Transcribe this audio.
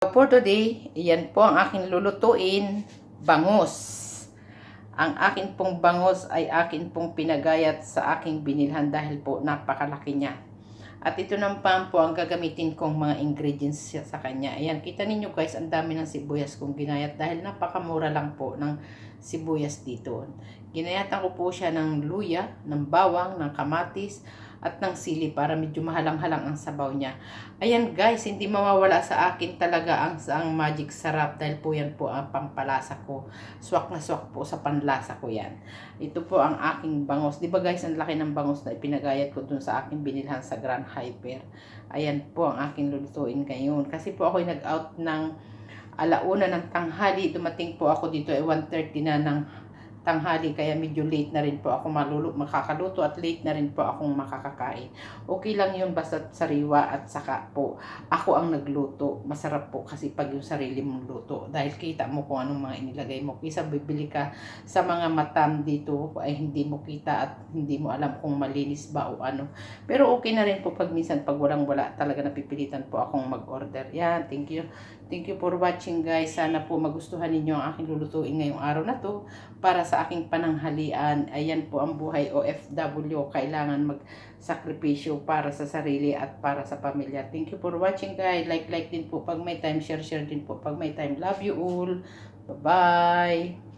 For today, yan po ang aking lulutuin, bangus. Ang akin pong bangus ay akin pong pinagayat sa aking binilhan dahil po napakalaki niya. At ito naman po ang gagamitin kong mga ingredients sa kanya. Ayan, kita ninyo guys, ang dami ng sibuyas kong ginayat dahil napakamura lang po ng sibuyas dito. Ginayatan ko po siya ng luya, ng bawang, ng kamatis, at ng sili para medyo mahalang-halang ang sabaw niya. Ayan guys, hindi mawawala sa akin talaga ang magic sarap dahil po yan po ang pampalasa ko. Swak na swak po sa panlasa ko yan. Ito po ang aking bangus. Di ba guys, ang laki ng bangus na ipinagayat ko dun sa aking binilhan sa Grand Hyper. Ayan po ang aking lulutuin ngayon. Kasi po ako nag-out ng alauna ng tanghali. Dumating po ako dito ay 1:30 na ng tanghali, kaya medyo late na rin po ako makakaluto at late na rin po akong makakakain. Okay lang yun basta sariwa at saka po ako ang nagluto. Masarap po kasi pag yung sarili mong luto dahil kita mo kung anong mga inilagay mo. Kaysa bibili ka sa mga matam dito ay hindi mo kita at hindi mo alam kung malinis ba o ano. Pero okay na rin po pag minsan pag walang-wala talaga napipilitan po akong mag-order. Yan, thank you. Thank you for watching guys. Sana po magustuhan ninyo ang aking lulutuin ngayong araw na to para sa aking pananghalian. Ayan po ang buhay OFW. Kailangan magsakripisyo para sa sarili at para sa pamilya. Thank you for watching guys. Like din po pag may time. Share din po pag may time. Love you all. Bye-bye.